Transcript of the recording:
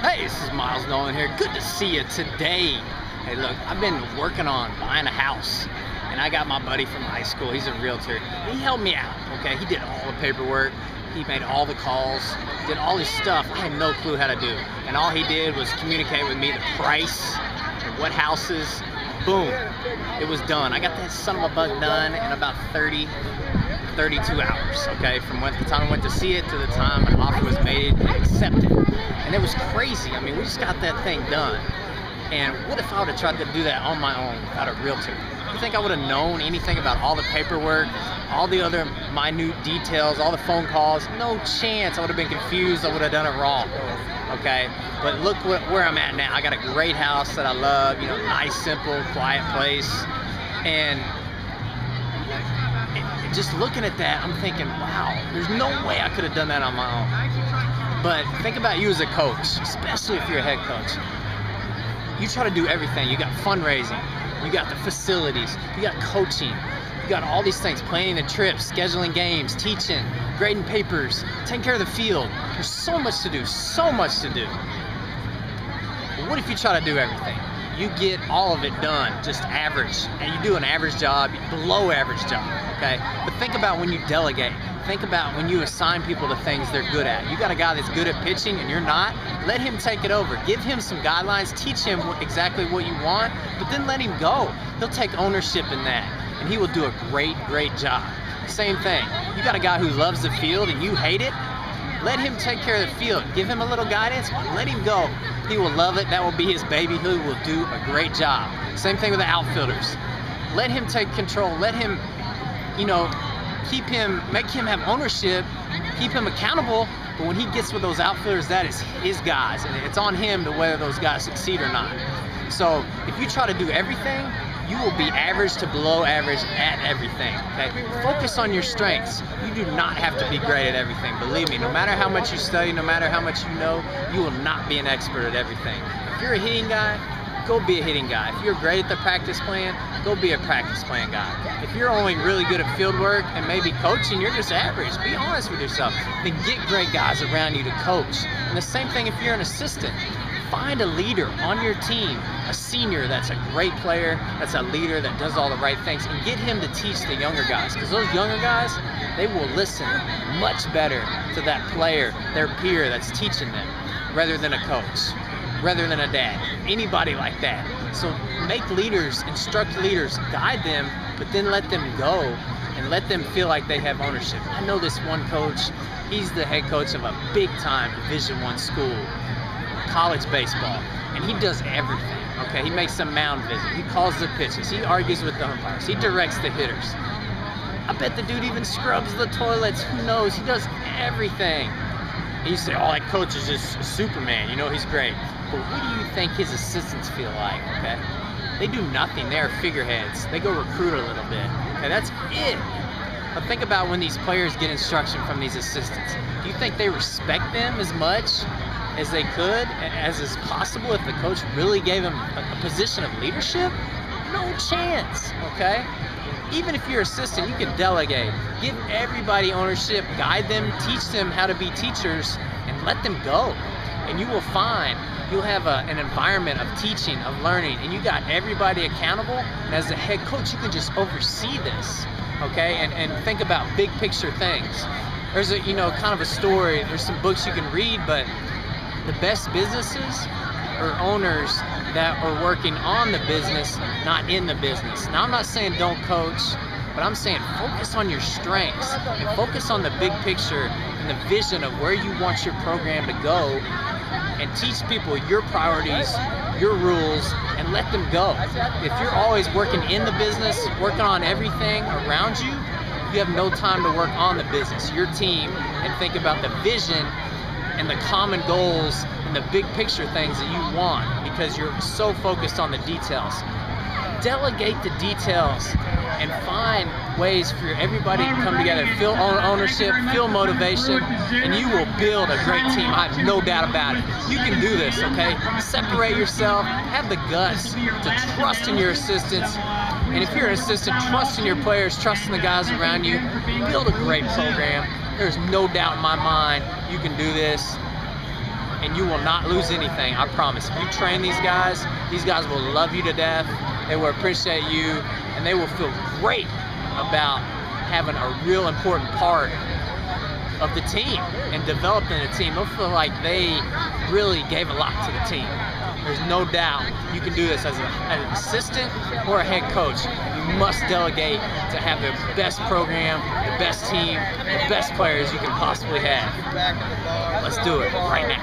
Hey, this is Miles Nolan here. Good to see you today. Hey, look, I've been working on buying a house, and I got my buddy from high school. He's a realtor. He helped me out, okay? He did all the paperwork. He made all the calls, did all this stuff I had no clue how to do. And all he did was communicate with me the price, and what houses. Boom, it was done. I got that son of a bug done in about 32 hours, okay? From the time I went to see it to the time an offer was made and accepted. And it was crazy. I mean, we just got that thing done. And what if I would have tried to do that on my own without a realtor? You think I would have known anything about all the paperwork, all the other minute details, all the phone calls? No chance. I would have been confused. I would have done it wrong, okay? But look where I'm at now. I got a great house that I love, you know, nice, simple, quiet place. And just looking at that, I'm thinking, wow, there's no way I could have done that on my own. But think about you as a coach, especially if you're a head coach. You try to do everything. You got fundraising, you got the facilities, you got coaching, you got all these things, planning the trips, scheduling games, teaching, grading papers, taking care of the field. There's so much to do, so much to do. But what if you try to do everything? You get all of it done, just average, and you do an average job, below average job, okay? But think about when you delegate. Think about when you assign people to things they're good at. You got a guy that's good at pitching and you're not, let him take it over. Give him some guidelines, teach him exactly what you want, but then let him go. He'll take ownership in that, and he will do a great, great job. Same thing, you got a guy who loves the field and you hate it, let him take care of the field. Give him a little guidance, let him go. He will love it. That will be his baby. He will do a great job. Same thing with the outfielders. Let him take control. Let him, you know, make him have ownership, keep him accountable. But when he gets with those outfielders, that is his guys, and it's on him to whether those guys succeed or not. So if you try to do everything, you will be average to below average at everything, okay? Focus on your strengths. You do not have to be great at everything. Believe me, no matter how much you study, no matter how much you know, you will not be an expert at everything. If you're a hitting guy, go be a hitting guy. If you're great at the practice plan, go be a practice plan guy. If you're only really good at field work and maybe coaching, you're just average. Be honest with yourself. Then get great guys around you to coach. And the same thing if you're an assistant. Find a leader on your team, a senior that's a great player, that's a leader that does all the right things, and get him to teach the younger guys. Because those younger guys, they will listen much better to that player, their peer that's teaching them, rather than a coach, rather than a dad, anybody like that. So make leaders, instruct leaders, guide them, but then let them go and let them feel like they have ownership. I know this one coach, he's the head coach of a big time Division I school, college baseball, and he does everything, okay? He makes a mound visit, he calls the pitches, he argues with the umpires, he directs the hitters. I bet the dude even scrubs the toilets, who knows? He does everything. You say, oh, that coach is just Superman, you know, he's great. But what do you think his assistants feel like, okay? They do nothing, they're figureheads. They go recruit a little bit, okay? That's it. But think about when these players get instruction from these assistants. Do you think they respect them as much as they could, as is possible if the coach really gave him a position of leadership? No chance, okay? Even if you're assistant, you can delegate. Give everybody ownership, guide them, teach them how to be teachers, and let them go. And you will find you'll have an environment of teaching, of learning, and you got everybody accountable. And as a head coach, you can just oversee this, okay? And think about big picture things. There's a, you know, kind of a story, there's some books you can read, but the best businesses are owners that are working on the business, not in the business. Now, I'm not saying don't coach, but I'm saying focus on your strengths and focus on the big picture and the vision of where you want your program to go, and teach people your priorities, your rules, and let them go. If you're always working in the business, working on everything around you, you have no time to work on the business, your team, and think about the vision and the common goals and the big picture things that you want, because you're so focused on the details. Delegate the details and find ways for everybody to come together, feel ownership, feel motivation, and you will build a great team. I have no doubt about it. You can do this, okay? Separate yourself, have the guts to trust in your assistants, and if you're an assistant, trust in your players, trust in the guys around you, build a great program. There's no doubt in my mind you can do this. and you will not lose anything. I promise. If you train these guys will love you to death. They will appreciate you, and they will feel great about having a real important part of the team and developing the team. They'll feel like they really gave a lot to the team. There's no doubt you can do this as an assistant or a head coach. You must delegate to have the best program, the best team, the best players you can possibly have. Let's do it right now.